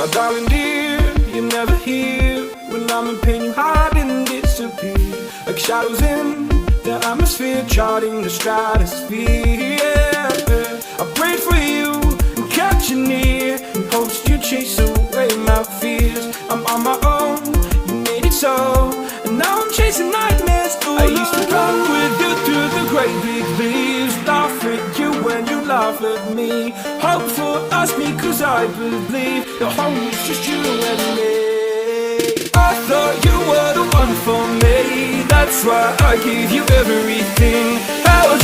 My darling dear, you're never here. When I'm in pain, you hide and disappear, like shadows in the atmosphere, charting the stratosphere. Yeah. I prayed for you and kept you near, in hopes you chase away my fears. I'm on my own, you made it so, and now I'm chasing nightmares. I used to run with you through the great big leaves, laugh at you when you laugh at me, hope for us because I believe the home is just you and me. I thought you were the one for me, that's why I gave you everything. Held